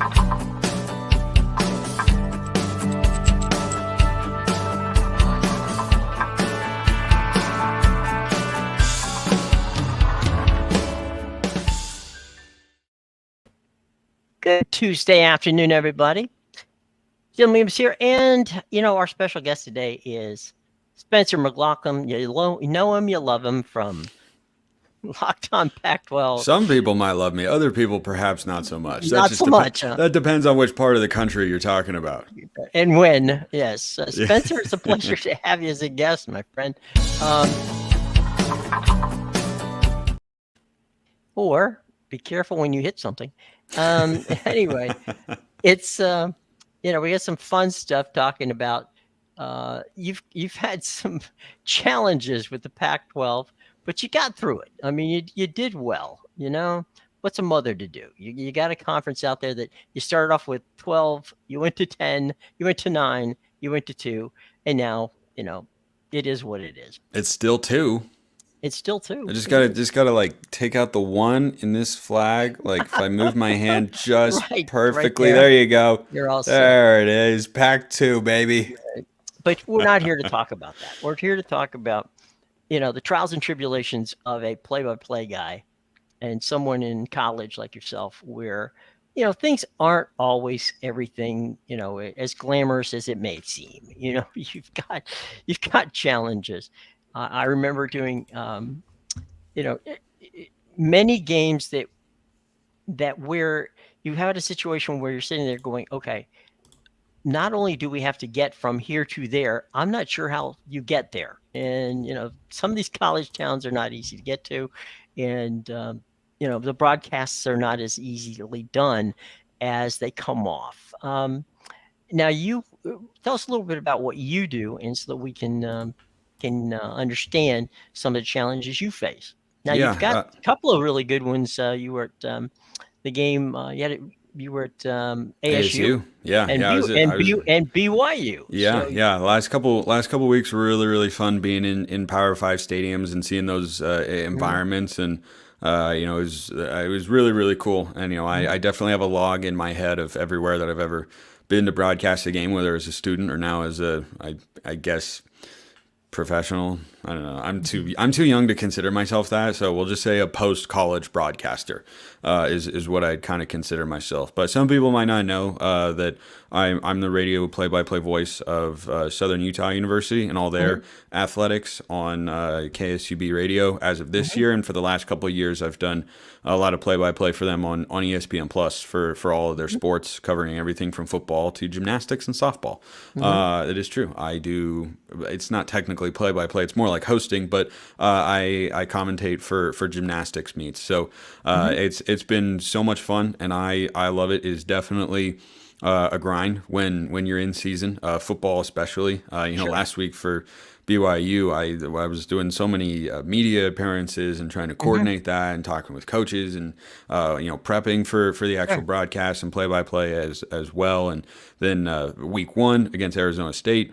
Good Tuesday afternoon, everybody. Jim Williams here, and our special guest today is Spencer McLaughlin. You know him, you love him from Locked On Pac-12. Some people might love me, other people perhaps not so much. Not so much. That depends on which part of the country you're talking about. And when, yes. Spencer, it's a pleasure to have you as a guest, my friend. Or be careful when you hit something. Anyway, it's we got some fun stuff talking about. You've had some challenges with the Pac-12, but you got through it. I mean, you did well. What's a mother to do? You got a conference out there that you started off with 12, you went to 10, you went to 9, you went to 2, and now it is what it is. It's still 2. It's still 2. I just gotta like take out the 1 in this flag. Like if I move my hand just perfectly, right there you go. You're all set. There it is, Pac-2, baby. But we're not here to talk about that. We're here to talk about, the trials and tribulations of a play-by-play guy and someone in college like yourself, where things aren't always everything as glamorous as it may seem. You've got challenges. I remember doing, many games that where you had a situation where you're sitting there going, okay, not only do we have to get from here to there, I'm not sure how you get there. And, some of these college towns are not easy to get to. And, the broadcasts are not as easily done as they come off. Now, you tell us a little bit about what you do, and so that we can understand some of the challenges you face. Now, you've got a couple of really good ones. You were at the game. You were at ASU. Yeah, and BYU. Yeah. Last couple weeks were really, really fun being in Power 5 stadiums and seeing those environments, and it was really, really cool. And I definitely have a log in my head of everywhere that I've ever been to broadcast a game, whether as a student or now as I guess professional. I don't know. I'm too young to consider myself that, so we'll just say a post-college broadcaster is what I'd kind of consider myself. But some people might not know that I'm the radio play-by-play voice of Southern Utah University and all their athletics on KSUB radio as of this year, and for the last couple of years I've done a lot of play-by-play for them on ESPN Plus for all of their sports, covering everything from football to gymnastics and softball. It is true. I do. It's not technically play-by-play. It's more like hosting, but I commentate for gymnastics meets. So it's been so much fun, and I love it. It is definitely a grind when you're in season, football especially. Sure. Last week for BYU, I was doing so many media appearances and trying to coordinate that, and talking with coaches, and prepping for the actual broadcast and play-by-play as well. And then week 1 against Arizona State,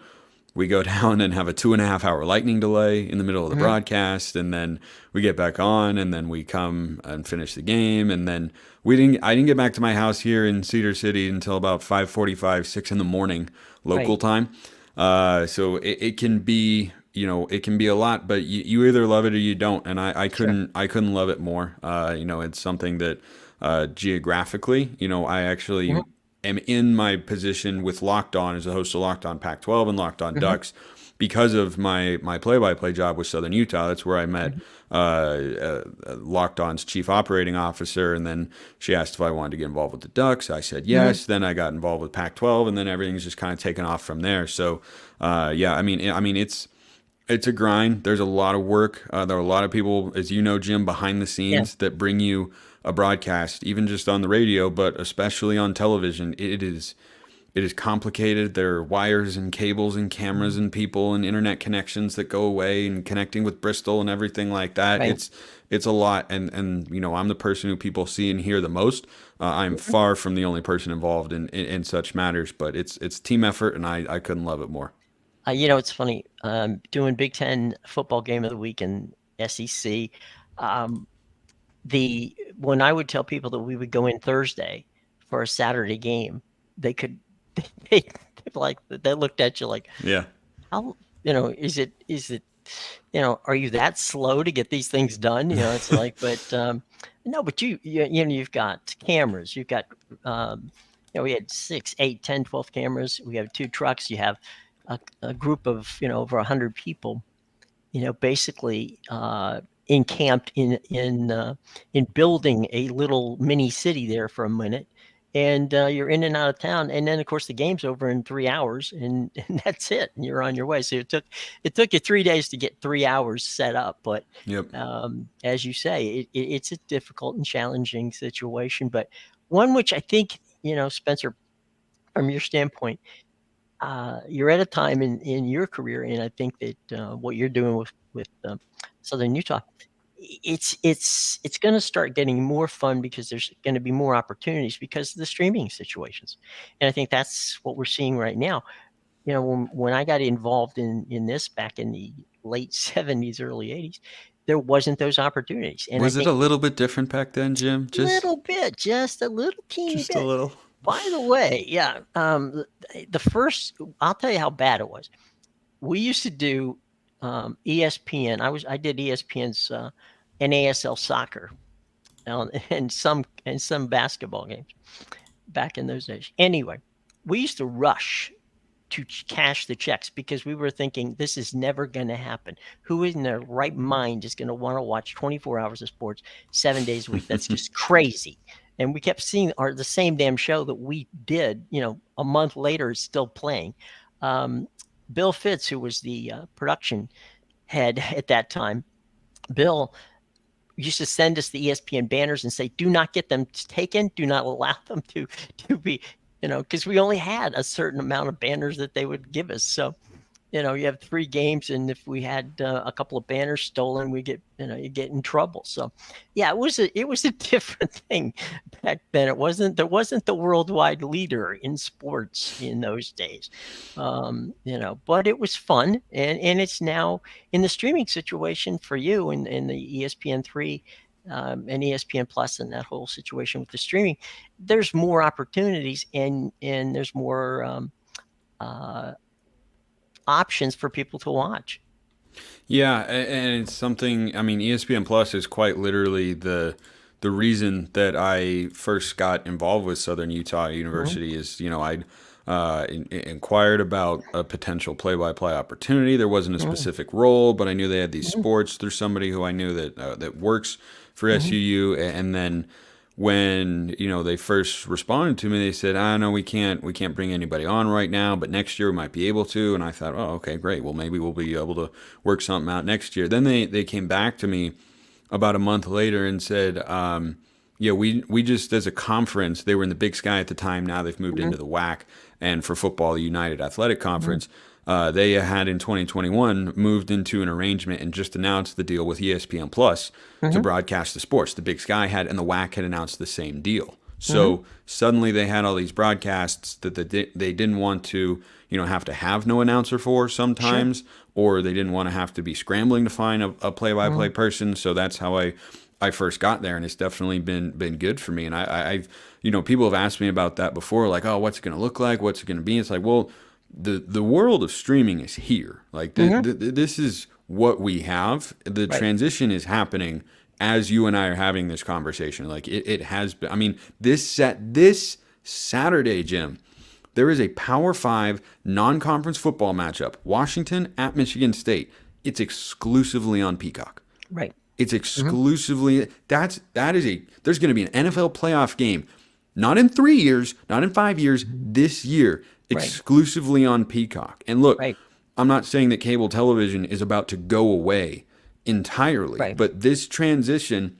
we go down and have a 2.5-hour lightning delay in the middle of the broadcast, and then we get back on, and then we come and finish the game, and then I didn't get back to my house here in Cedar City until about 5:45, 6 in the morning local time. So it can be it can be a lot, but you either love it or you don't, and I couldn't love it more. It's something that geographically, I actually am in my position with Locked On as a host of Locked On Pac-12 and Locked On Ducks because of my play-by-play job with Southern Utah. That's where I met Locked On's chief operating officer, and then she asked if I wanted to get involved with the Ducks. I said yes. Then I got involved with Pac-12, and then everything's just kind of taken off from there. So, it's a grind. There's a lot of work. There are a lot of people, as you know, Jim, behind the scenes that bring you a broadcast, even just on the radio, but especially on television. It is complicated. There are wires and cables and cameras and people and internet connections that go away, and connecting with Bristol and everything like that. Right. It's a lot, and I'm the person who people see and hear the most. I'm far from the only person involved in such matters, but it's team effort, and I couldn't love it more. It's funny, doing Big Ten football game of the week in SEC. When I would tell people that we would go in Thursday for a Saturday game, they could they like they looked at you like, Yeah. how, is it are you that slow to get these things done? It's like, but no, but you've got cameras, you've got we had 6, 8, 10, 12 cameras. We have 2 trucks. You have a group of over 100 people, basically encamped in building a little mini city there for a minute, and you're in and out of town, and then of course the game's over in 3 hours, and that's it, and you're on your way. So it took you 3 days to get 3 hours set up, but Yep. as you say, it's a difficult and challenging situation, but one which I think, Spencer, from your standpoint, you're at a time in your career, and I think that what you're doing with Southern Utah, it's going to start getting more fun because there's going to be more opportunities because of the streaming situations, and I think that's what we're seeing right now. When I got involved in this back in the late '70s, early '80s, there wasn't those opportunities, and I Was it think a little bit different back then, Jim? little bit, just a little teeny Just a bit. little. By the way, yeah, the first, I'll tell you how bad it was. We used to do ESPN. I did ESPN's NASL soccer and some basketball games back in those days. Anyway, we used to rush to cash the checks because we were thinking this is never going to happen. Who in their right mind is going to want to watch 24 hours of sports 7 days a week? That's just crazy. And we kept seeing the same damn show that we did, a month later is still playing. Bill Fitz, who was the production head at that time, Bill used to send us the ESPN banners and say, do not get them taken. Do not allow them to be, because we only had a certain amount of banners that they would give us. So, you have 3 games, and if we had a couple of banners stolen, you get in trouble. So, yeah, it was a different thing back then. There wasn't the worldwide leader in sports in those days, but it was fun, and it's now in the streaming situation for you in the ESPN3 and ESPN Plus and that whole situation with the streaming. There's more opportunities and there's more options for people to watch. Yeah, and it's something. I mean, ESPN Plus is quite literally the reason that I first got involved with Southern Utah University. Is I inquired about a potential play-by-play opportunity. There wasn't a specific role, but I knew they had these sports through somebody who I knew that works for SUU, and then when they first responded to me, they said, no, we can't bring anybody on right now, but next year we might be able to. And I thought, oh, okay, great, well, maybe we'll be able to work something out next year. Then they came back to me about a month later and said, yeah, we just, as a conference, they were in the Big Sky at the time, now they've moved into the WAC, and for football, the United Athletic Conference. They had in 2021 moved into an arrangement and just announced the deal with ESPN Plus to broadcast the sports. The Big Sky had, and the WAC had announced the same deal. So suddenly they had all these broadcasts that they didn't want to, have to have no announcer for sometimes, or they didn't want to have to be scrambling to find a play-by-play person. So that's how I first got there, and it's definitely been good for me. And I've people have asked me about that before, like, oh, what's it going to look like? What's it going to be? It's like, well, the world of streaming is here. Like this is what we have. The transition is happening as you and I are having this conversation. Like it has been. I mean, this Saturday, Jim, there is a Power 5 non-conference football matchup. Washington at Michigan State. It's exclusively on Peacock. Right. It's exclusively there's going to be an NFL playoff game, not in 3 years, not in 5 years, this year. Exclusively on Peacock. And look, I'm not saying that cable television is about to go away entirely, but this transition,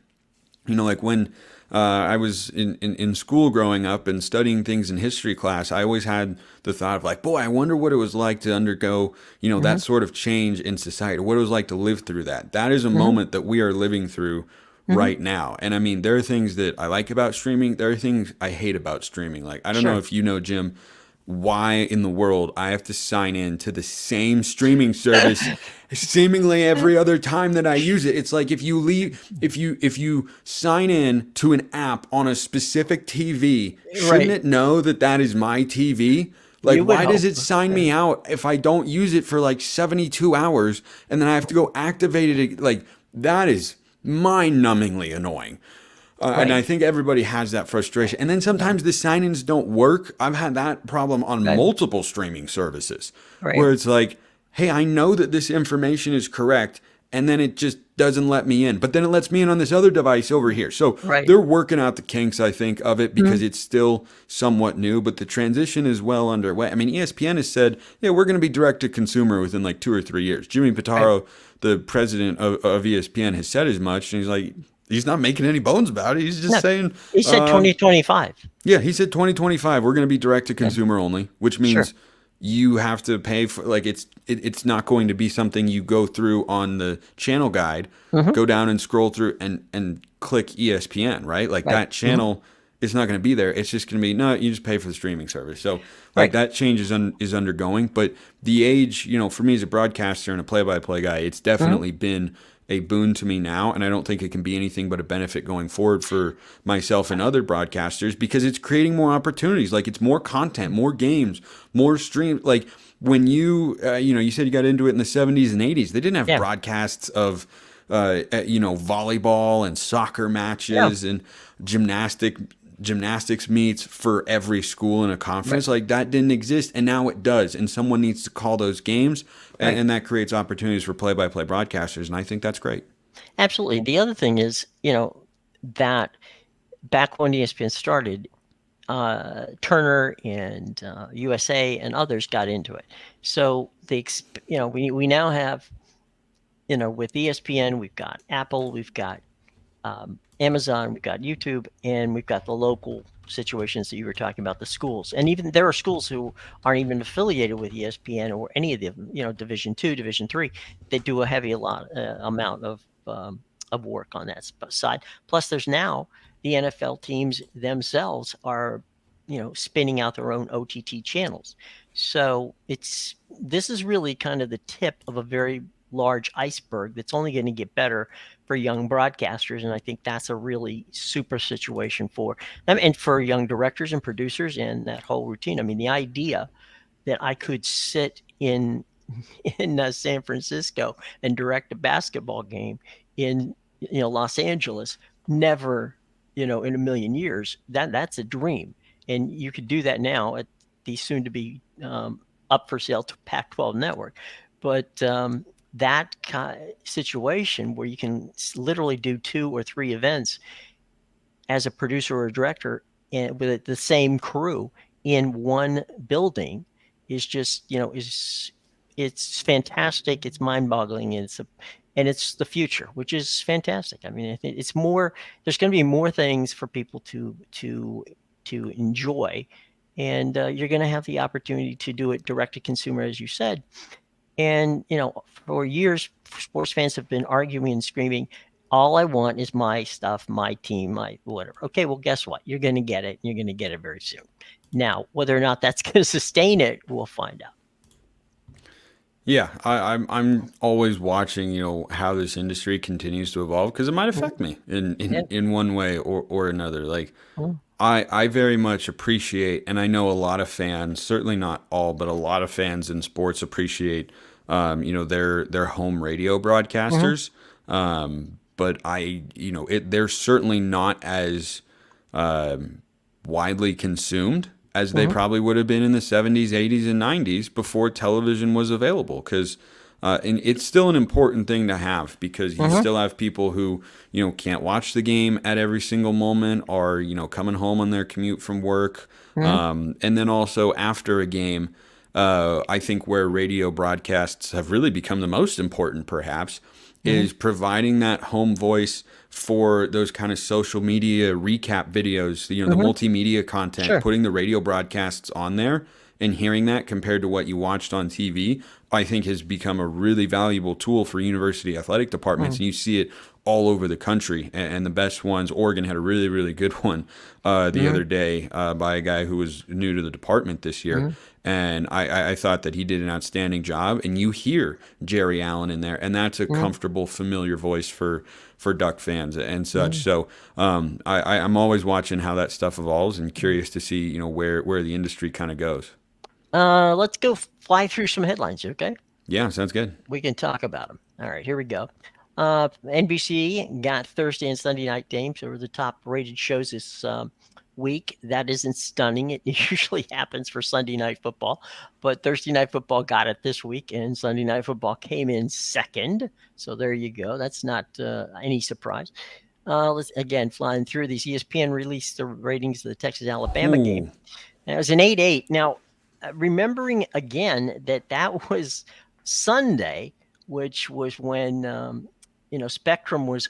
like when I was in school growing up and studying things in history class, I always had the thought of like, boy, I wonder what it was like to undergo, that sort of change in society, what it was like to live through that. That is a moment that we are living through right now. And I mean, there are things that I like about streaming. There are things I hate about streaming. Like, I don't know if Jim, why in the world I have to sign in to the same streaming service seemingly every other time that I use it. It's like if you sign in to an app on a specific TV, shouldn't Right. it know that that is my TV? Like, You would why does hope. it sign me out if I don't use it for like 72 hours and then I have to go activate it? Like, that is mind-numbingly annoying. And Right. I think everybody has that frustration. And then sometimes the sign-ins don't work. I've had that problem on Right. multiple streaming services Right. where it's like, hey, I know that this information is correct, and then it just doesn't let me in. But then it lets me in on this other device over here. So Right. they're working out the kinks, I think, of it because Mhm. it's still somewhat new, but the transition is well underway. I mean, ESPN has said, yeah, we're going to be direct to consumer within like 2 or 3 years. Jimmy Right. Pitaro, the president of ESPN, has said as much, and he's like, he's not making any bones about it. He's just No, saying, he said 2025. yeah, he said 2025. We're going to be direct to consumer only, which Sure. means you have to pay for like it's not going to be something you go through on the channel guide, Hmm. go down and scroll through and click ESPN, right? Like Right. that channel is not going to be there. It's just going to be no, you just pay for the streaming service. So Right. like that change is undergoing, but the age, for me as a broadcaster and a play-by-play guy, it's definitely been a boon to me now, and I don't think it can be anything but a benefit going forward for myself and other broadcasters because it's creating more opportunities. Like it's more content, more games, more streams. Like when you said you got into it in the 70s and 80s, they didn't have Yeah. broadcasts of volleyball and soccer Yeah. matches and gymnastics meets for every school in a conference. Like that didn't exist, and now it does. And someone needs to call those games, Right. and that creates opportunities for play-by-play broadcasters. And I think that's great. Absolutely. The other thing is, that back when ESPN started, Turner and USA and others got into it. So we now have, with ESPN, we've got Apple, we've got Amazon, we've got YouTube, and we've got the local situations that you were talking about, the schools. And even there are schools who aren't even affiliated with ESPN or any of the, Division II, Division III. They do a heavy amount of work on that side. Plus, there's now the NFL teams themselves are, spinning out their own OTT channels. So this is really kind of the tip of a very large iceberg that's only going to get better for young broadcasters, and I think that's a really super situation for them and for young directors and producers and that whole routine. I mean, the idea that I could sit in San Francisco and direct a basketball game in Los Angeles, never in a million years, that's a dream. And you could do that now at the soon to be up for sale to Pac-12 network. But that situation where you can literally do 2 or 3 events as a producer or a director and with the same crew in one building is just, it's fantastic. It's mind-boggling. And it's the future, which is fantastic. I mean, I think it's more. There's going to be more things for people to enjoy, and you're going to have the opportunity to do it direct to consumer, as you said. And for years, sports fans have been arguing and screaming, "All I want is my stuff, my team, my whatever." Okay, well, guess what? You're going to get it. You're going to get it very soon. Now, whether or not that's going to sustain it, we'll find out. Yeah, I'm always watching, how this industry continues to evolve because it might affect me in one way or another. Like I very much appreciate, and I know a lot of fans, certainly not all, but a lot of fans in sports appreciate, their home radio broadcasters. But they're certainly not as widely consumed as they probably would have been in the 70s, 80s, and 90s before television was available. Because and it's still an important thing to have because you still have people who, can't watch the game at every single moment or, coming home on their commute from work. And then also after a game, I think where radio broadcasts have really become the most important perhaps is providing that home voice for those kind of social media recap videos, the multimedia content, Sure. putting the radio broadcasts on there and hearing that compared to what you watched on TV I think has become a really valuable tool for university athletic departments. And you see it all over the country. And the best ones, Oregon had a really, really good one the Mm-hmm. other day by a guy who was new to the department this year. Mm-hmm. And I thought that he did an outstanding job. And you hear Jerry Allen in there, and that's a comfortable, familiar voice for Duck fans and such. Mm-hmm. So I'm always watching how that stuff evolves and curious to see where the industry kind of goes. Let's go fly through some headlines, okay? Yeah, sounds good. We can talk about them. All right, here we go. NBC got Thursday and Sunday night games. They were the top rated shows this week. That isn't stunning. It usually happens for Sunday night football, but Thursday night football got it this week, and Sunday night football came in second. So there you go. That's not any surprise. Let's again flying through these. ESPN released the ratings of the Texas Alabama game. Ooh. And it was an 8-8. Now, remembering again that was Sunday, which was when Spectrum was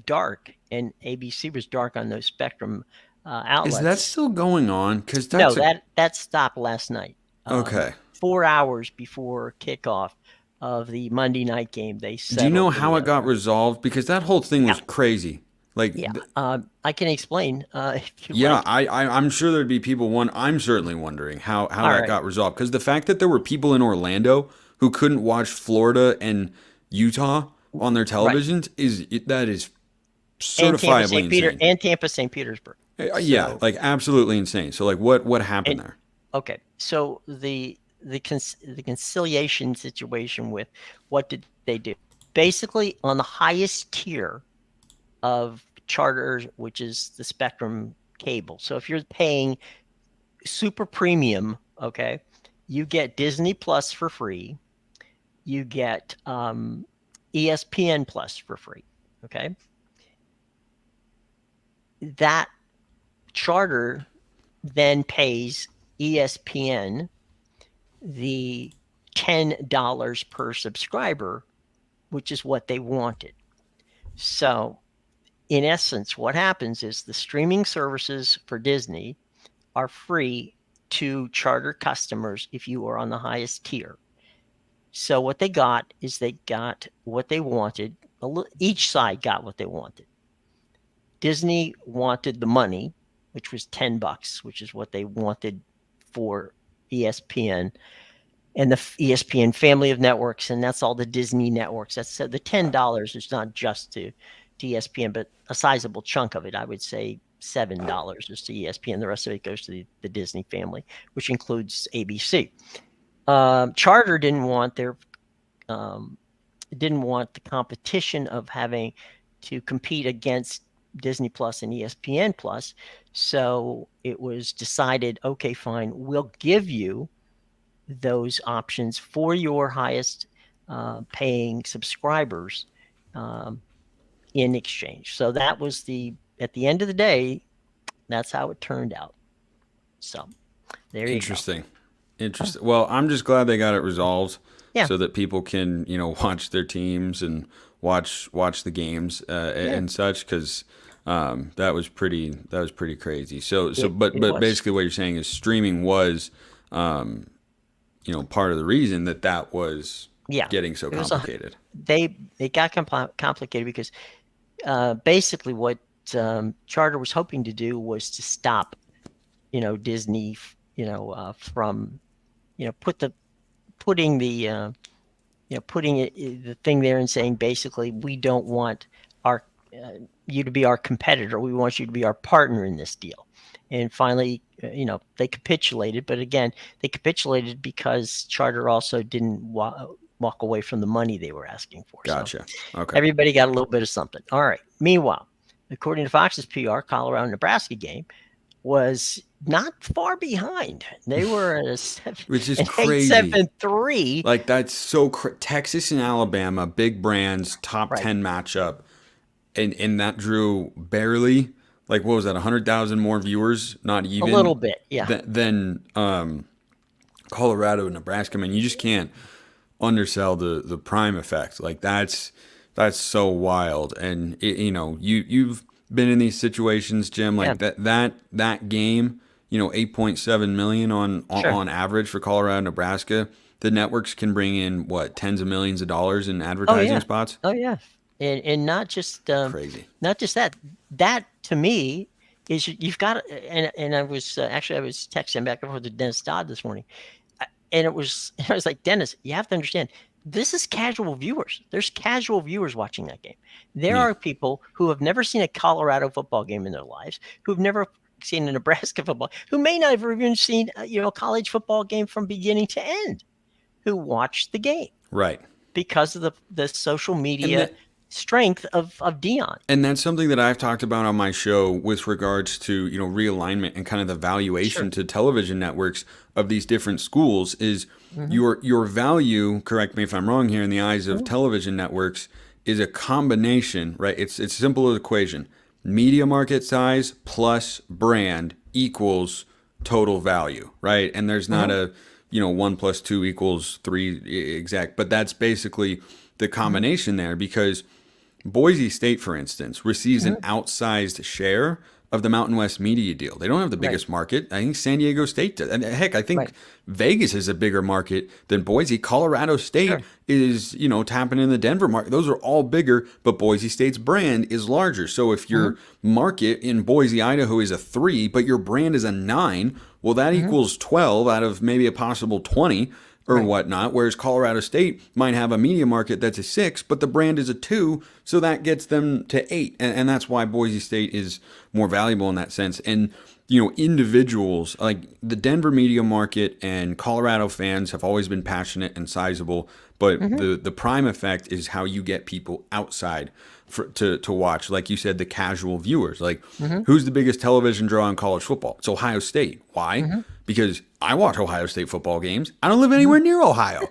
dark and ABC was dark on those Spectrum outlets. Is that still going on? Because No, that's that stopped last night. okay. 4 hours before kickoff of the Monday night game, they Do you know settled how it got resolved? Because that whole thing was crazy. Like, Yeah, I can explain if you yeah, like. I'm sure there'd be people. I'm certainly wondering how All that right. got resolved. Because the fact that there were people in Orlando who couldn't watch Florida and Utah on their Right. televisions that is And Tampa certifiably St. Peter insane. and Tampa St. Petersburg. Yeah, So like absolutely insane. So like, what happened and there? okay, so the conciliation situation with what did they do? Basically, on the highest tier of charters, which is the Spectrum cable. So if you're paying super premium, okay, you get Disney Plus for free. You get ESPN Plus for free. Okay, that charter then pays ESPN the $10 per subscriber, which is what they wanted. So, in essence, what happens is the streaming services for Disney are free to charter customers if you are on the highest tier. So, what they got is they got what they wanted. Each side got what they wanted. Disney wanted the money, which was $10, which is what they wanted for ESPN and the ESPN family of networks, and that's all the Disney networks. That's the $10 is not just to ESPN, but a sizable chunk of it. I would say $7 is to ESPN. The rest of it goes to the Disney family, which includes ABC. Charter didn't want the competition of having to compete against Disney Plus and ESPN Plus. So it was decided, okay, fine, we'll give you those options for your highest paying subscribers in exchange. So that was at the end of the day, that's how it turned out. So there you Interesting. Interesting. Well, I'm just glad they got it resolved Yeah. so that people can, watch their teams and watch the games and such. Because that was pretty crazy. So but it was. basically what you're saying is streaming was, part of the reason that was Yeah. getting so It was complicated. it got complicated because basically what Charter was hoping to do was to stop, Disney, from, putting the thing there and saying basically we don't want our you to be our competitor. We want you to be our partner in this deal. And finally, they capitulated. But again, they capitulated because Charter also didn't walk away from the money they were asking for. Gotcha. So Okay. everybody got a little bit of something. All right. Meanwhile, according to Fox's PR, Colorado-Nebraska game was not far behind. They were at Which is an crazy. 8-7-3. Like that's so Texas and Alabama, big brands, top Right. 10 matchup, and that drew barely, like what was that, 100,000 more viewers, not A even little bit, yeah. than Colorado and Nebraska. I mean, you just can't undersell the prime effect. Like that's so wild. And you've been in these situations, Jim. Like that game, 8.7 million on Sure. on average for Colorado, Nebraska. the networks can bring in what, tens of millions of dollars in Oh advertising yeah. spots. Oh yeah. And Crazy. not just that. That to me is you've got and I was actually I was texting back and forth to Dennis Dodd this morning, and it was I was like, Dennis, you have to understand this is casual viewers. There's casual viewers watching that game. There Yeah. are people who have never seen a Colorado football game in their lives, who've never seen a Nebraska football, who may not have even seen a college football game from beginning to end, who watch the game Right. because of the social And media that, strength of Dion. and that's something that I've talked about on my show with regards to, realignment and kind of the valuation Sure. to television networks of these different schools is your value, correct me if I'm wrong here, in the eyes of television networks is a combination, right? It's simple as equation. Media market size plus brand equals total value, right? And there's not a, 1 + 2 = 3 exact, but that's basically the combination there because Boise State, for instance, receives an outsized share of the Mountain West media deal. They don't have the Right. biggest market. I think San Diego State does. And heck, I think Right. Vegas is a bigger market than Boise. Colorado State Sure. is, tapping in the Denver market. Those are all bigger, but Boise State's brand is larger. So if your market in Boise, Idaho is a 3, but your brand is a 9, well, that equals 12 out of maybe a possible 20 or whatnot. Whereas Colorado State might have a media market that's a 6, but the brand is a 2, so that gets them to 8, and that's why Boise State is more valuable in that sense. And individuals like the Denver media market and Colorado fans have always been passionate and sizable, but the prime effect is how you get people outside to watch. Like you said, the casual viewers. Like, who's the biggest television draw in college football? It's Ohio State. Why? Because I watch Ohio State football games. I don't live anywhere near Ohio,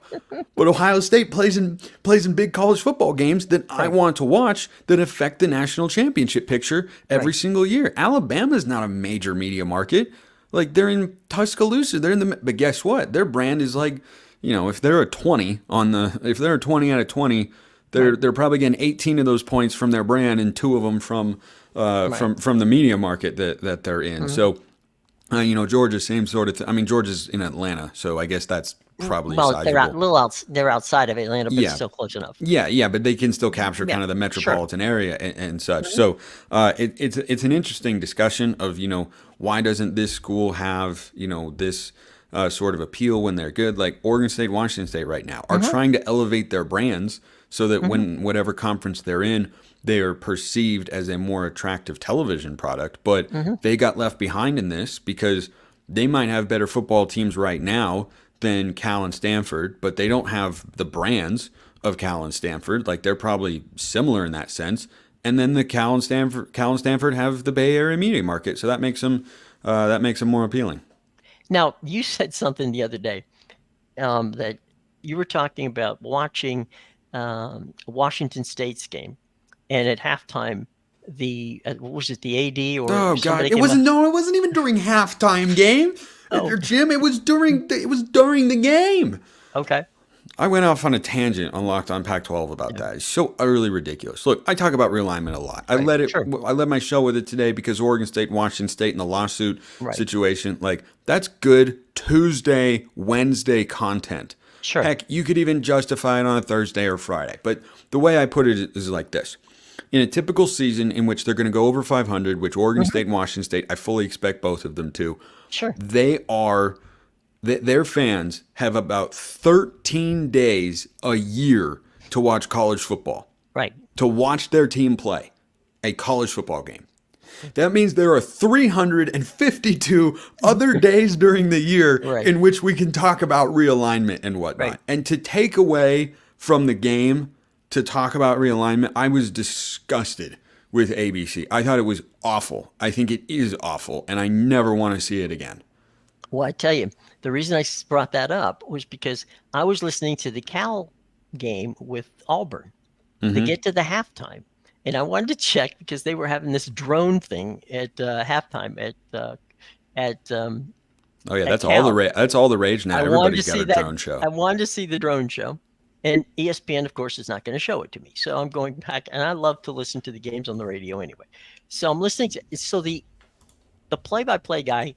but Ohio State plays in big college football games that I want to watch that affect the national championship picture every single year. Alabama's not a major media market. Like, they're in Tuscaloosa. But guess what? Their brand is like, if they're a 20 if they're a 20 out of 20, they're probably getting 18 of those points from their brand and 2 of them from the media market that they're in. So, Georgia, same sort of thing. I mean, Georgia's in Atlanta, so I guess that's probably Well, sizable. they're outside of Atlanta, but Yeah. still close enough. Yeah, but they can still capture kind of the sure. metropolitan area and such. So it's an interesting discussion of why doesn't this school have this sort of appeal when they're good? Like Oregon State, Washington State right now are trying to elevate their brands so that when whatever conference they're in, they are perceived as a more attractive television product. But they got left behind in this because they might have better football teams right now than Cal and Stanford, but they don't have the brands of Cal and Stanford. Like, they're probably similar in that sense. And then the Cal and Stanford have the Bay Area media market, so that makes them more appealing. Now, you said something the other day that you were talking about watching Washington State's game, and at halftime, was it the AD or Oh God! somebody It came wasn't. up? No, it wasn't even during halftime game. Oh. Jim, it was during the game. Okay. I went off on a tangent on Locked On Pac-12 about that. It's so utterly ridiculous. Look, I talk about realignment a lot. I led my show with it today because Oregon State, Washington State, and the lawsuit situation. Like, that's good Tuesday, Wednesday content. Sure. Heck, you could even justify it on a Thursday or Friday. But the way I put it is like this. In a typical season in which they're going to go over 500, which Oregon State and Washington State, I fully expect both of them to. Sure. Their fans have about 13 days a year to watch college football, Right. to watch their team play a college football game. That means there are 352 other days during the year in which we can talk about realignment and whatnot. Right. And to take away from the game to talk about realignment, I was disgusted with ABC. I thought it was awful. I think it is awful, and I never want to see it again. Well, I tell you, the reason I brought that up was because I was listening to the Cal game with Auburn to get to the halftime, and I wanted to check because they were having this drone thing at halftime Oh yeah, at that's Cal. that's all the rage now. I wanted to Everybody's got see a that. drone show. I wanted to see the drone show, and ESPN, of course, is not going to show it to me. So I'm going back, and I love to listen to the games on the radio anyway. So I'm listening to. So the play-by-play guy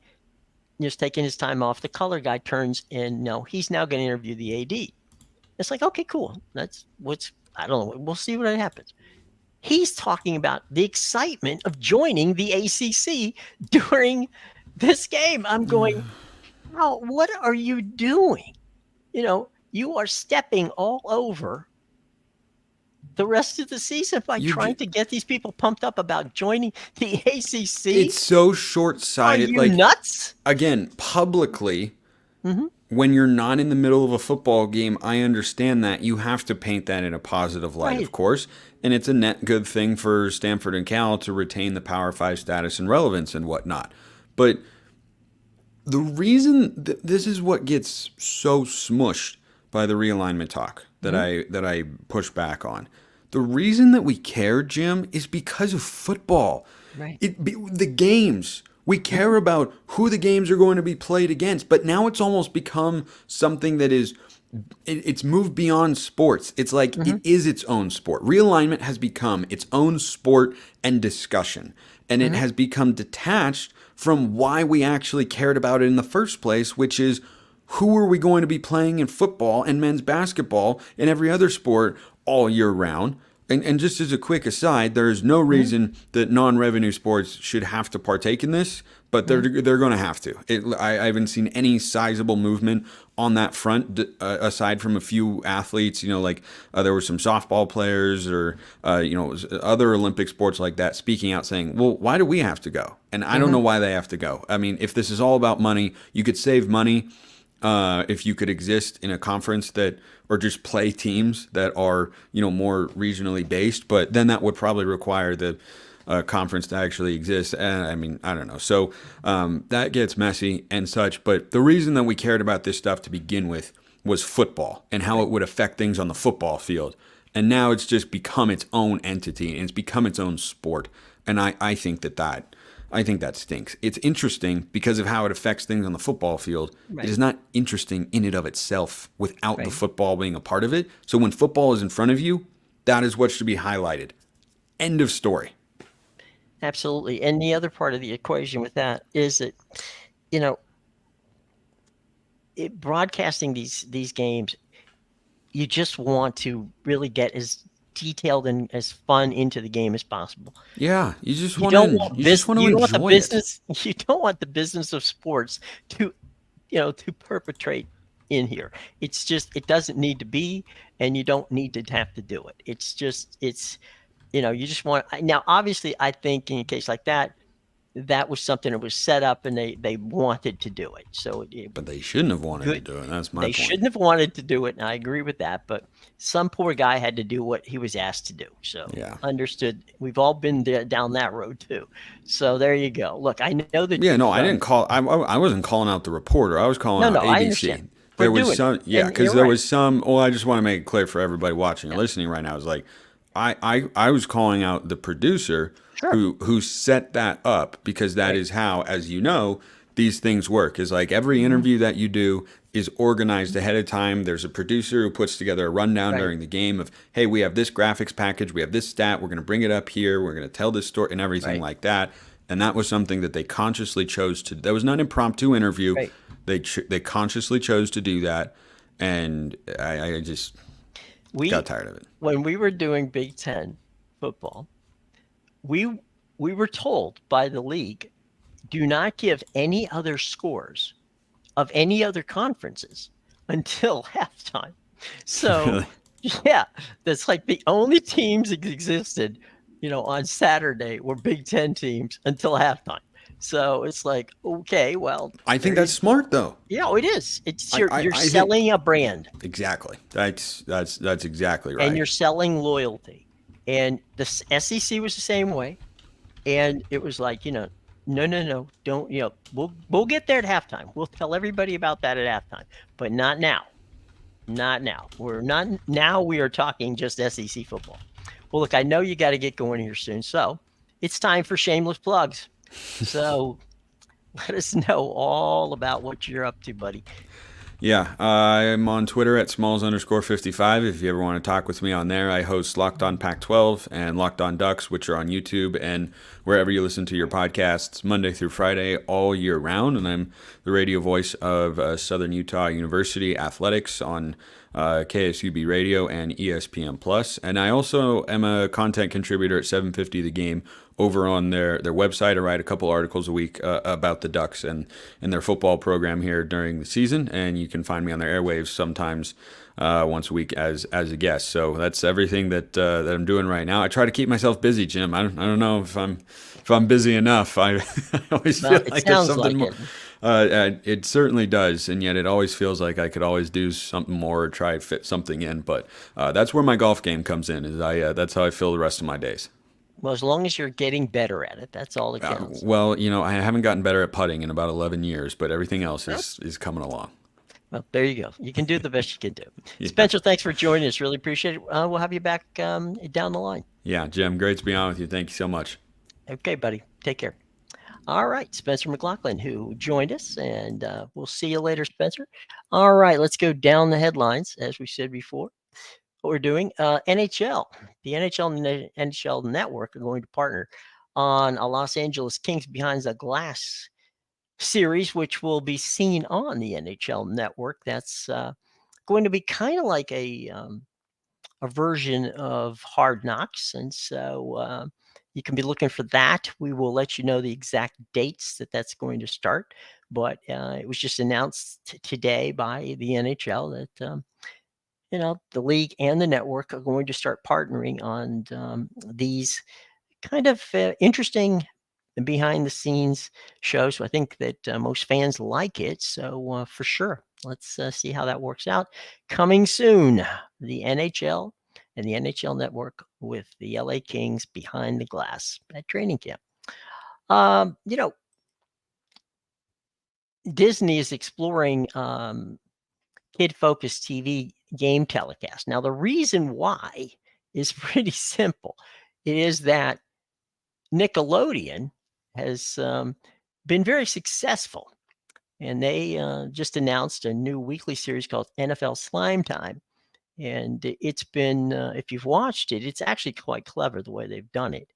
just taking his time off. The color guy turns and no, he's now going to interview the AD. It's like, okay, cool. That's what's, I don't know. We'll see what happens. He's talking about the excitement of joining the ACC during this game. I'm going, oh, what are you doing? You are stepping all over the rest of the season by trying to get these people pumped up about joining the ACC. It's so short-sighted. Are you nuts? Again, publicly, when you're not in the middle of a football game, I understand that. You have to paint that in a positive light, of course. And it's a net good thing for Stanford and Cal to retain the Power 5 status and relevance and whatnot. But the reason this is what gets so smushed by the realignment talk that I push back on. The reason that we care, Jim, is because of football. Right. The games. We care about who the games are going to be played against, but now it's almost become something that is, it's moved beyond sports. It's like it is its own sport. Realignment has become its own sport and discussion, and it has become detached from why we actually cared about it in the first place, which is who are we going to be playing in football and men's basketball and every other sport all year round. And just as a quick aside, there is no reason that non-revenue sports should have to partake in this, but they're going to have to. I haven't seen any sizable movement on that front aside from a few athletes. Like there were some softball players or other Olympic sports like that speaking out saying, "Well, why do we have to go?" And I don't know why they have to go. I mean, if this is all about money, you could save money. If you could exist in a conference or just play teams that are, more regionally based, but then that would probably require the conference to actually exist. And I mean, I don't know. So that gets messy and such. But the reason that we cared about this stuff to begin with was football and how it would affect things on the football field. And now it's just become its own entity and it's become its own sport. And I think that stinks. It's interesting because of how it affects things on the football field. Right. It is not interesting in and of itself without the football being a part of it. So when football is in front of you, that is what should be highlighted. End of story. Absolutely. And the other part of the equation with that is that, broadcasting these games, you just want to really get as detailed and as fun into the game as possible. Yeah, you just want to enjoy it. You don't want the business of sports to perpetrate in here. It's just, it doesn't need to be, and you don't need to have to do it. It's just, you just want. Now, obviously, I think in a case like that, that was something that was set up and they wanted to do it. But they shouldn't have wanted to do it. That's my point. They shouldn't have wanted to do it, and I agree with that. But some poor guy had to do what he was asked to do. So understood. We've all been down that road too. So there you go. Look, I know that. Yeah, no, I didn't call. I wasn't calling out the reporter. I was calling out ABC. I understand. There was some. Yeah, because there was some. Well, I just want to make it clear for everybody watching or listening right now. Is like, I was calling out the producer. Sure. Who set that up, because that is how, as you know, these things work. Is like every interview that you do is organized ahead of time. There's a producer who puts together a rundown during the game of, hey, we have this graphics package, we have this stat, we're going to bring it up here, we're going to tell this story and everything like that. And that was something that they consciously chose to. That was not an impromptu interview. Right. They consciously chose to do that, and I just got tired of it. When we were doing Big Ten football, we were told by the league, do not give any other scores of any other conferences until halftime. So, really? Yeah, that's like the only teams that existed, on Saturday were Big Ten teams until halftime. So it's like, okay, well, I think that's smart though. Yeah, it is. It's you're selling a brand. Exactly. That's exactly right. And you're selling loyalty. And the SEC was the same way. And it was like, no, don't, we'll get there at halftime. We'll tell everybody about that at halftime, but not now. Not now. We are talking just SEC football. Well, look, I know you got to get going here soon. So it's time for shameless plugs. So let us know all about what you're up to, buddy. Yeah, I'm on Twitter at smalls_55. If you ever want to talk with me on there, I host Locked On Pac-12 and Locked On Ducks, which are on YouTube and wherever you listen to your podcasts, Monday through Friday, all year round. And I'm the radio voice of Southern Utah University Athletics on KSUB Radio and ESPN Plus. And I also am a content contributor at 750 The Game over on their website. I write a couple articles a week about the Ducks and their football program here during the season, and you can find me on their airwaves sometimes once a week as a guest. So that's everything that I'm doing right now. I try to keep myself busy, Jim. I don't know if I'm busy enough. I always Well, feel it like there's sounds something like more. it. It certainly does, and yet it always feels like I could always do something more or try to fit something in. But that's where my golf game comes in. That's how I fill the rest of my days. Well, as long as you're getting better at it, that's all that counts. Well, I haven't gotten better at putting in about 11 years, but everything else is coming along. Well, there you go. You can do the best you can do. Yeah. Spencer, thanks for joining us. Really appreciate it. We'll have you back down the line. Yeah, Jim, great to be on with you. Thank you so much. Okay, buddy. Take care. All right, Spencer McLaughlin, who joined us, and we'll see you later, Spencer. All right, let's go down the headlines, as we said before. What we're doing, NHL, the NHL and the NHL Network are going to partner on a Los Angeles Kings Behind the Glass series, which will be seen on the NHL Network. That's going to be kind of like a version of Hard Knocks, and so you can be looking for that. We will let you know the exact dates that that's going to start, but it was just announced today by the NHL that the league and the network are going to start partnering on these kind of interesting behind the scenes shows. So I think that most fans like it. So for sure, let's see how that works out. Coming soon, the NHL and the NHL Network with the LA Kings Behind the Glass at training camp. Disney is exploring kid-focused TV game telecast. Now, the reason why is pretty simple. It is that Nickelodeon has been very successful, and they just announced a new weekly series called NFL Slime Time. And it's been, if you've watched it, it's actually quite clever the way they've done it,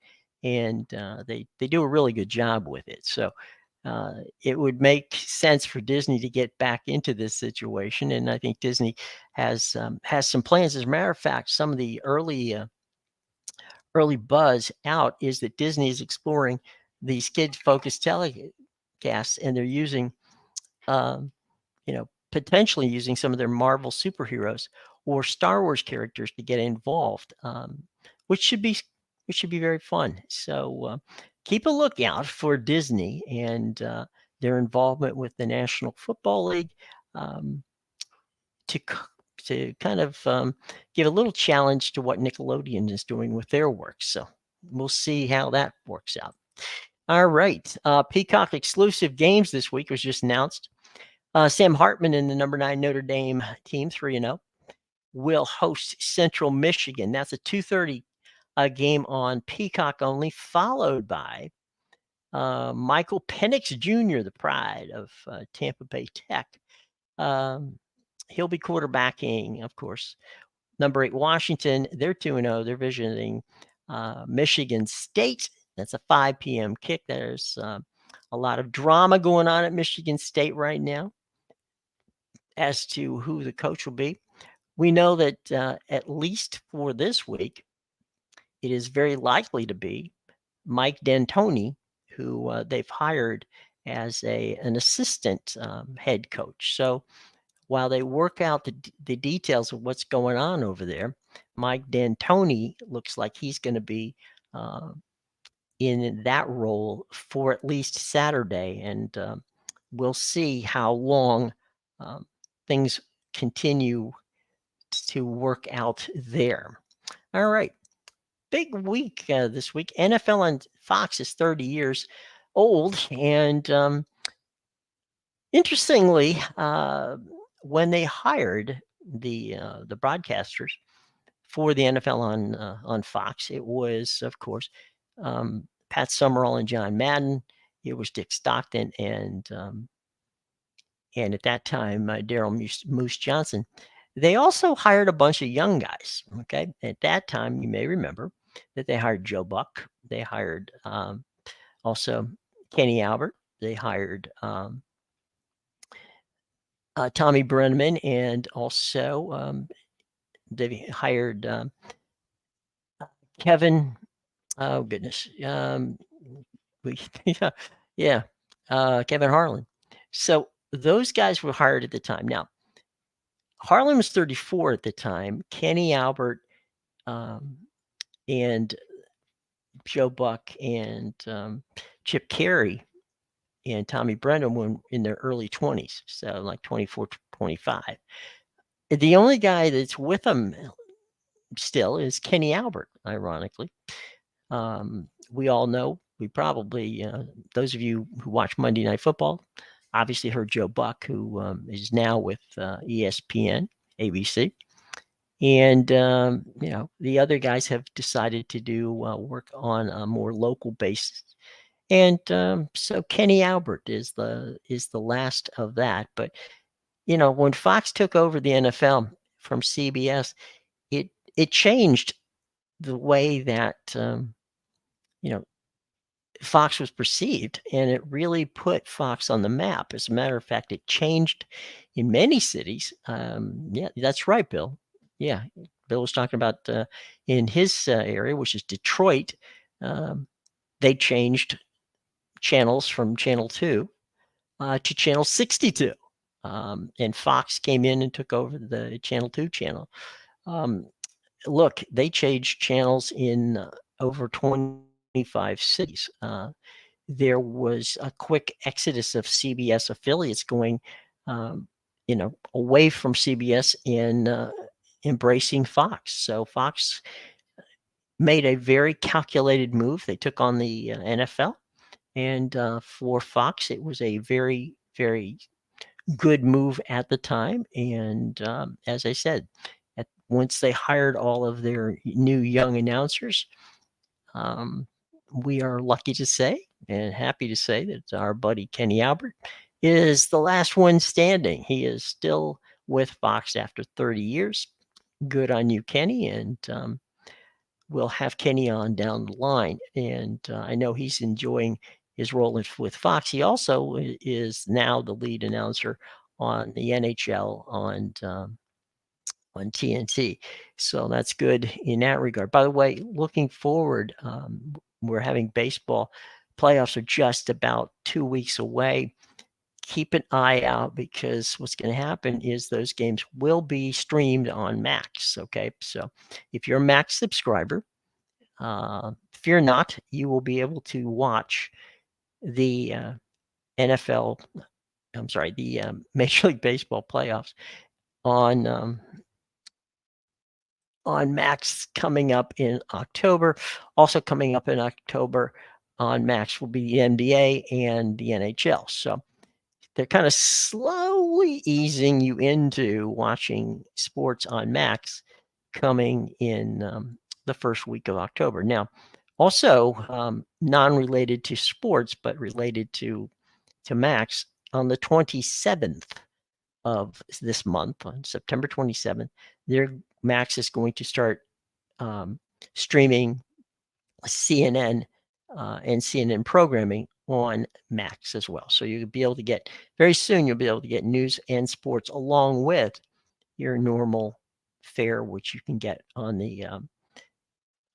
and they do a really good job with it. So it would make sense for Disney to get back into this situation, and I think Disney has some plans. As a matter of fact, some of the early buzz out is that Disney is exploring these kid-focused telecasts, and they're using, potentially using some of their Marvel superheroes or Star Wars characters to get involved, which should be very fun. So keep a lookout for Disney and their involvement with the National Football League to kind of give a little challenge to what Nickelodeon is doing with their work. So we'll see how that works out. All right. Peacock exclusive games this week was just announced. Sam Hartman and the number 9 Notre Dame team, 3-0, will host Central Michigan. That's a 2:30 game on Peacock only, followed by Michael Penix Jr., the pride of Tampa Bay Tech. He'll be quarterbacking, of course. Number 8 Washington, they're 2-0. They're visiting Michigan State. That's a 5 p.m. kick. There's a lot of drama going on at Michigan State right now as to who the coach will be. We know that at least for this week, it is very likely to be Mike D'Antoni, who they've hired as an assistant head coach. So while they work out the details of what's going on over there, Mike D'Antoni looks like he's going to be in that role for at least Saturday, and we'll see how long things continue to work out there. All right. Big week this week. NFL on Fox is 30 years old. And interestingly, when they hired the broadcasters for the NFL on Fox, it was, of course, Pat Summerall and John Madden. It was Dick Stockton and and at that time, Daryl Moose Johnson. They also hired a bunch of young guys. Okay, at that time, you may remember that they hired Joe Buck. They hired also Kenny Albert. They hired Tommy Brenneman, and also they hired Kevin. Oh goodness, yeah, Kevin Harlan. So those guys were hired at the time. Now Harlan was 34 at the time. Kenny Albert and Joe Buck and Chip Carey and Tommy Brennan were in their early 20s, so like 24, 25. The only guy that's with them still is Kenny Albert, ironically. We all know, we probably, those of you who watch Monday Night Football, obviously heard Joe Buck, who is now with ESPN, ABC. And, the other guys have decided to do work on a more local basis. And so Kenny Albert is the last of that. But, when Fox took over the NFL from CBS, it changed the way that, Fox was perceived, and it really put Fox on the map. As a matter of fact, it changed in many cities. Yeah, that's right, Bill. Yeah, Bill was talking about in his area, which is Detroit. They changed channels from Channel 2 to Channel 62. And Fox came in and took over the Channel 2 channel. Look, they changed channels in over 25 cities. There was a quick exodus of CBS affiliates going, away from CBS and embracing Fox. So Fox made a very calculated move. They took on the NFL, and for Fox, it was a very, very good move at the time. And as I said, once they hired all of their new young announcers, we are lucky to say and happy to say that our buddy Kenny Albert is the last one standing. He is still with Fox after 30 years. Good on you, Kenny. And we'll have Kenny on down the line. And I know he's enjoying his role with Fox. He also is now the lead announcer on the NHL on TNT. So that's good in that regard. By the way, looking forward, we're having baseball. Playoffs are just about 2 weeks away. Keep an eye out, because what's going to happen is those games will be streamed on Max. Okay. So if you're a Max subscriber, fear not, you will be able to watch the the Major League Baseball playoffs on Max coming up in October. Also coming up in October on Max will be the NBA and the NHL. So they're kind of slowly easing you into watching sports on Max coming in the first week of October. Now, also non-related to sports, but related to Max, on the 27th of this month, on September 27th, Max is going to start streaming CNN and CNN programming on Max as well. So you'll be able to get, very soon, you'll be able to get news and sports along with your normal fare, which you can get on the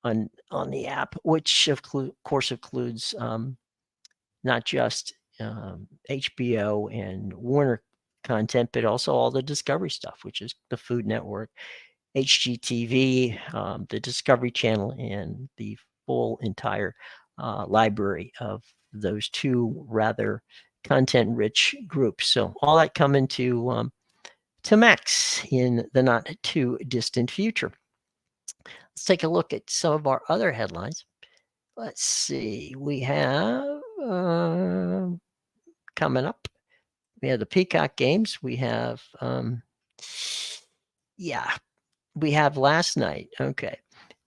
on the app, which of course includes not just HBO and Warner content, but also all the Discovery stuff, which is the Food Network, HGTV, the Discovery Channel, and the full entire library of those two rather content-rich groups. So all that coming to Max in the not too distant future. Let's take a look at some of our other headlines. Let's see. We have coming up, we have the Peacock games. We have, we have last night. Okay.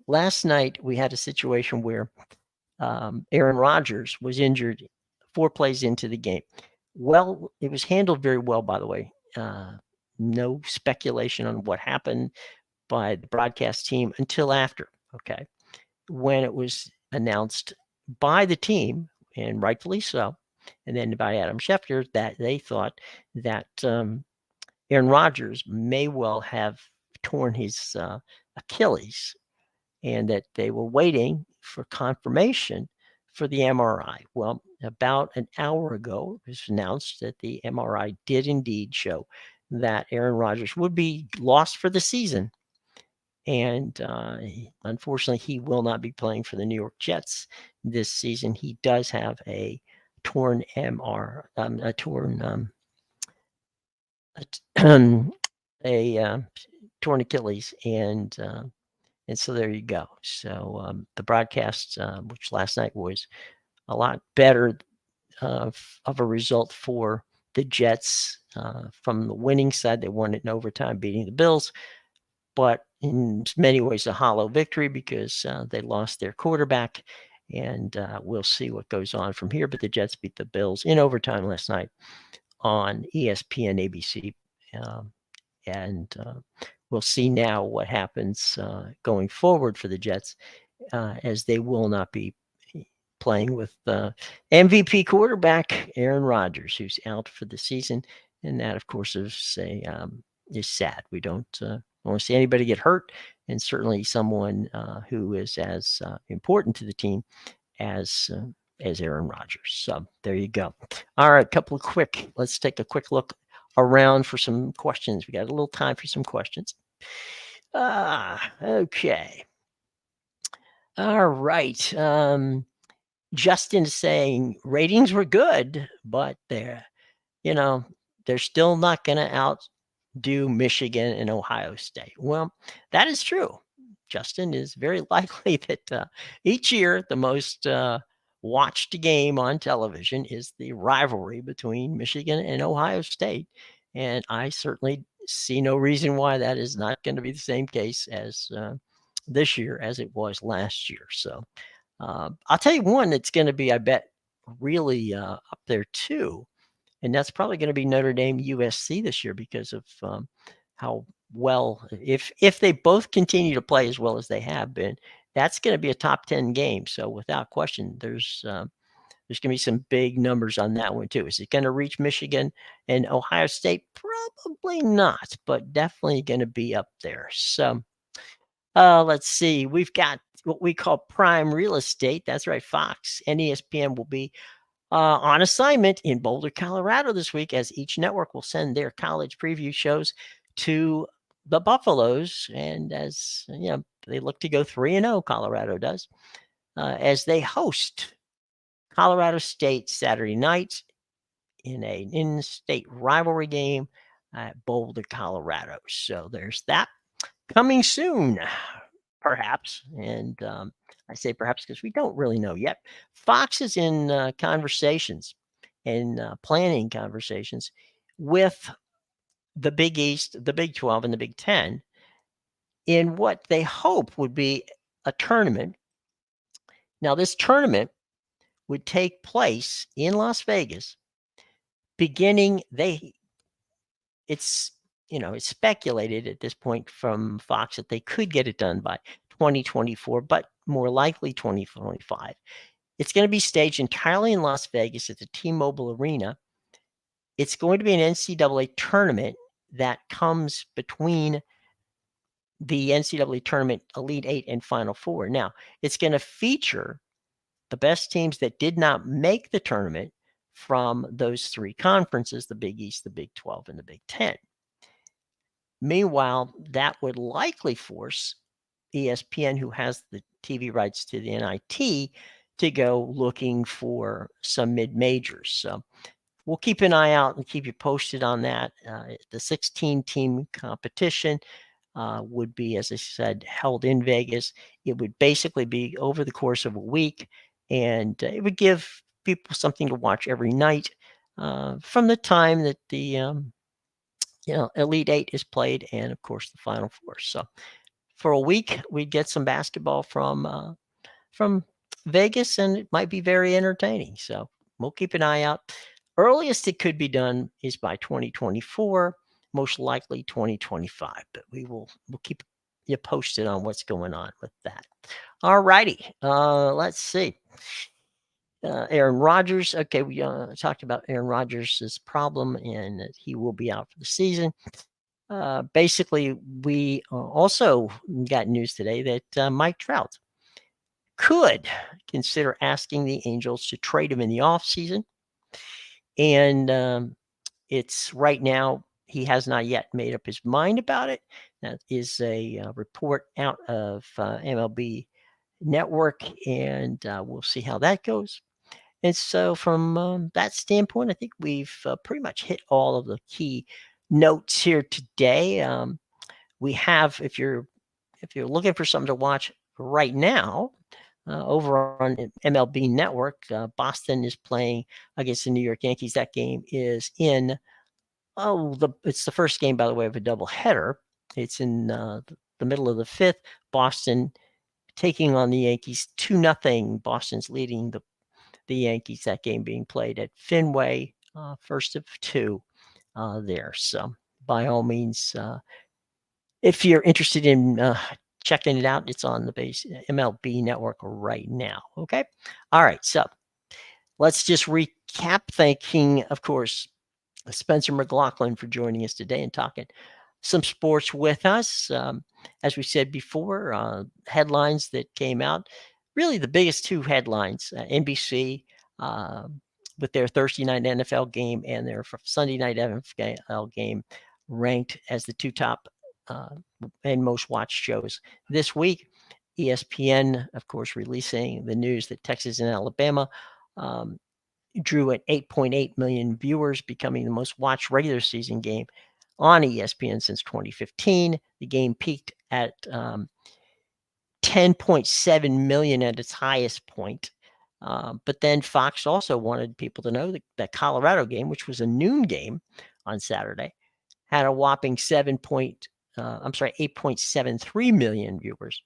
Last night, we had a situation where Aaron Rodgers was injured 4 plays into the game. well, it was handled very well, by the way. No speculation on what happened by the broadcast team until after, okay, when it was announced by the team, and rightfully so, and then by Adam Schefter, that they thought that Aaron Rodgers may well have torn his Achilles, and that they were waiting for confirmation for the MRI. Well, about an hour ago, it was announced that the MRI did indeed show that Aaron Rodgers would be lost for the season. And unfortunately, he will not be playing for the New York Jets this season. He does have a torn a torn torn Achilles, and so there you go. So the broadcast, which last night was a lot better of a result for the Jets from the winning side. They won it in overtime, beating the Bills, but in many ways a hollow victory because they lost their quarterback. And we'll see what goes on from here. But the Jets beat the Bills in overtime last night on ESPN ABC. And we'll see now what happens going forward for the Jets, as they will not be playing with MVP quarterback Aaron Rodgers, who's out for the season. And that, of course, is sad. We don't want to see anybody get hurt, and certainly someone who is as important to the team as Aaron Rodgers. So there you go. All right, let's take a quick look around for some questions. We got a little time for some questions. Okay. All right. Justin is saying ratings were good, but they're still not going to outdo Michigan and Ohio State. Well, that is true. Justin, is very likely that each year the most watched game on television is the rivalry between Michigan and Ohio State. And I certainly see no reason why that is not going to be the same case as this year as it was last year. So I'll tell you one that's going to be, I bet, really up there too. And that's probably going to be Notre Dame USC this year because of how well, if they both continue to play as well as they have been, that's going to be a top 10 game. So without question, there's going to be some big numbers on that one too. Is it going to reach Michigan and Ohio State? Probably not, but definitely going to be up there. So let's see. We've got what we call prime real estate. That's right. Fox and ESPN will be on assignment in Boulder, Colorado this week, as each network will send their college preview shows to the Buffaloes. And as they look to go 3-0, Colorado does, as they host Colorado State Saturday night in an in-state rivalry game at Boulder, Colorado. So there's that coming soon, perhaps. And I say perhaps because we don't really know yet. Fox is in conversations and planning conversations with the Big East, the Big 12, and the Big 10 in what they hope would be a tournament. Now, this tournament would take place in Las Vegas beginning, it's speculated at this point from Fox that they could get it done by 2024, but more likely 2025. It's going to be staged entirely in Las Vegas at the T-Mobile Arena. It's going to be an NCAA tournament that comes between the NCAA tournament Elite Eight and Final Four. Now, it's going to feature the best teams that did not make the tournament from those three conferences, the Big East, the Big 12, and the Big 10. Meanwhile, that would likely force ESPN, who has the TV rights to the NIT, to go looking for some mid-majors. So we'll keep an eye out and keep you posted on that. The 16-team competition would be, as I said, held in Vegas. It would basically be over the course of a week, and it would give people something to watch every night from the time that the Elite Eight is played, and of course the Final Four. So for a week, we'd get some basketball from Vegas, and it might be very entertaining. So we'll keep an eye out. Earliest it could be done is by 2024, most likely 2025. But we'll keep you posted on what's going on with that. All righty. Let's see. Aaron Rodgers. Okay, we talked about Aaron Rodgers' problem and that he will be out for the season. Basically, we also got news today that Mike Trout could consider asking the Angels to trade him in the offseason. And it's right now, he has not yet made up his mind about it. That is a report out of MLB Network, and we'll see how that goes. And so, from that standpoint, I think we've pretty much hit all of the key notes here today. We have, if you're looking for something to watch right now, over on MLB Network, Boston is playing against the New York Yankees. That game is in it's the first game, by the way, of a doubleheader. It's in the middle of the fifth. Boston taking on the Yankees 2-0. Boston's leading the Yankees. That game being played at Fenway, first of two there. So by all means, if you're interested in checking it out, it's on the base MLB Network right now. Okay. All right. So let's just recap. Thanking, of course, Spencer McLaughlin for joining us today and talking some sports with us. As we said before, headlines that came out, really the biggest two headlines, NBC with their Thursday night NFL game and their Sunday night NFL game ranked as the two top and most watched shows this week. ESPN, of course, releasing the news that Texas and Alabama drew at 8.8 million viewers, becoming the most watched regular season game on ESPN since 2015. The game peaked at 10.7 million at its highest point. But then Fox also wanted people to know that Colorado game, which was a noon game on Saturday, had a whopping 8.73 million viewers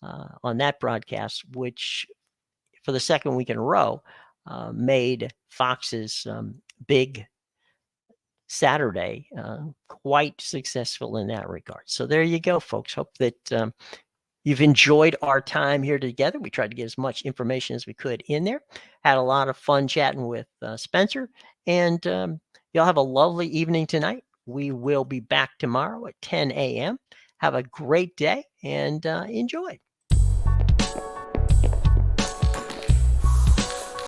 on that broadcast, which for the second week in a row made Fox's big Saturday quite successful in that regard. So there you go, folks. Hope that you've enjoyed our time here together. We tried to get as much information as we could in there. Had a lot of fun chatting with Spencer. And y'all have a lovely evening tonight. We will be back tomorrow at 10 a.m. Have a great day and enjoy.